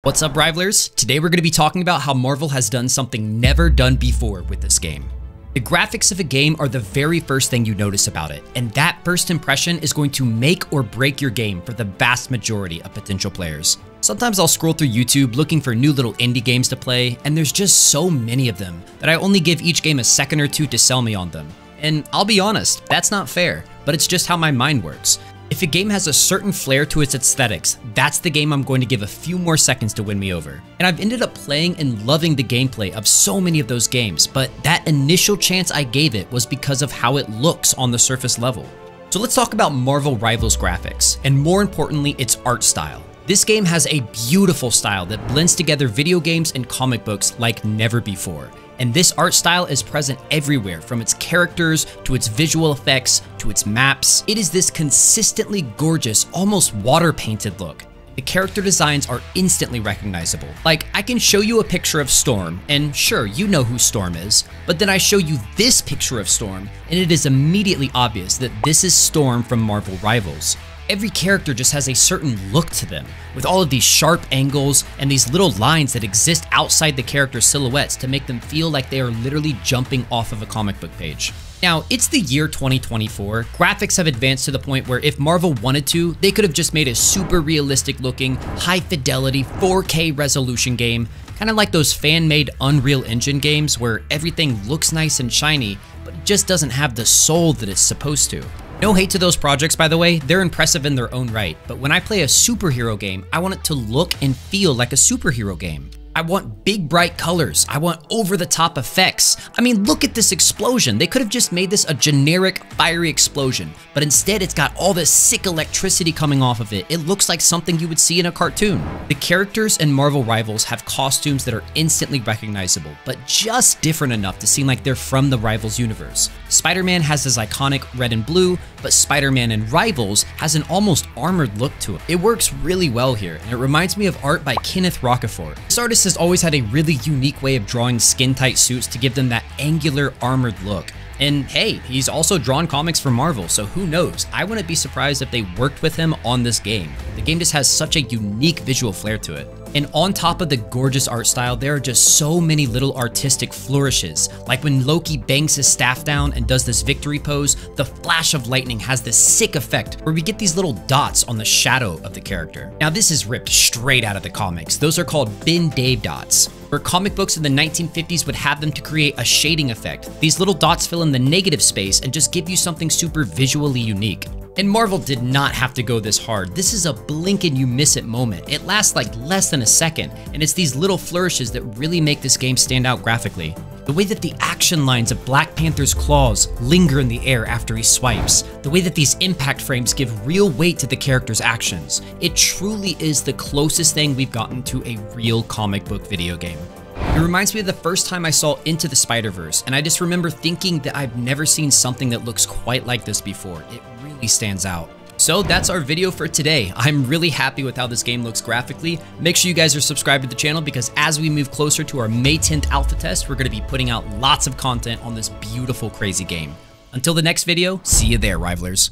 What's up, Rivalers? Today we're going to be talking about how Marvel has done something never done before with this game. The graphics of a game are the very first thing you notice about it, and that first impression is going to make or break your game for the vast majority of potential players. Sometimes I'll scroll through YouTube looking for new little indie games to play, and there's just so many of them that I only give each game a second or two to sell me on them. And I'll be honest, that's not fair, but it's just how my mind works. If a game has a certain flair to its aesthetics, that's the game I'm going to give a few more seconds to win me over. And I've ended up playing and loving the gameplay of so many of those games, but that initial chance I gave it was because of how it looks on the surface level. So let's talk about Marvel Rivals graphics, and more importantly, its art style. This game has a beautiful style that blends together video games and comic books like never before. And this art style is present everywhere, from its characters, to its visual effects, to its maps. It is this consistently gorgeous, almost water-painted look. The character designs are instantly recognizable. Like, I can show you a picture of Storm, and sure, you know who Storm is, but then I show you this picture of Storm, and it is immediately obvious that this is Storm from Marvel Rivals. Every character just has a certain look to them, with all of these sharp angles and these little lines that exist outside the character's silhouettes to make them feel like they are literally jumping off of a comic book page. Now, it's the year 2024. Graphics have advanced to the point where if Marvel wanted to, they could have just made a super realistic looking, high fidelity 4K resolution game, kind of like those fan-made Unreal Engine games where everything looks nice and shiny, but it just doesn't have the soul that it's supposed to. No hate to those projects, by the way, they're impressive in their own right, but when I play a superhero game, I want it to look and feel like a superhero game. I want big bright colors, I want over-the-top effects. I mean, look at this explosion. They could have just made this a generic fiery explosion, but instead it's got all this sick electricity coming off of it. It looks like something you would see in a cartoon. The characters in Marvel Rivals have costumes that are instantly recognizable, but just different enough to seem like they're from the Rivals universe. Spider-Man has his iconic red and blue, but Spider-Man in Rivals has an almost armored look to it. It works really well here, and it reminds me of art by Kenneth Rocafort. This artist has always had a really unique way of drawing skin-tight suits to give them that angular, armored look. And hey, he's also drawn comics for Marvel, so who knows? I wouldn't be surprised if they worked with him on this game. The game just has such a unique visual flair to it. And on top of the gorgeous art style, there are just so many little artistic flourishes. Like when Loki bangs his staff down and does this victory pose, the flash of lightning has this sick effect where we get these little dots on the shadow of the character. Now this is ripped straight out of the comics. Those are called Ben Dave dots. Where comic books in the 1950s would have them to create a shading effect. These little dots fill in the negative space and just give you something super visually unique. And Marvel did not have to go this hard. This is a blink and you miss it moment. It lasts like less than a second, and it's these little flourishes that really make this game stand out graphically. The way that the action lines of Black Panther's claws linger in the air after he swipes. The way that these impact frames give real weight to the character's actions. It truly is the closest thing we've gotten to a real comic book video game. It reminds me of the first time I saw Into the Spider-Verse, and I just remember thinking that I've never seen something that looks quite like this before. It really stands out. So that's our video for today. I'm really happy with how this game looks graphically. Make sure you guys are subscribed to the channel because as we move closer to our May 10th alpha test, we're going to be putting out lots of content on this beautiful, crazy game. Until the next video, see you there, Rivalers.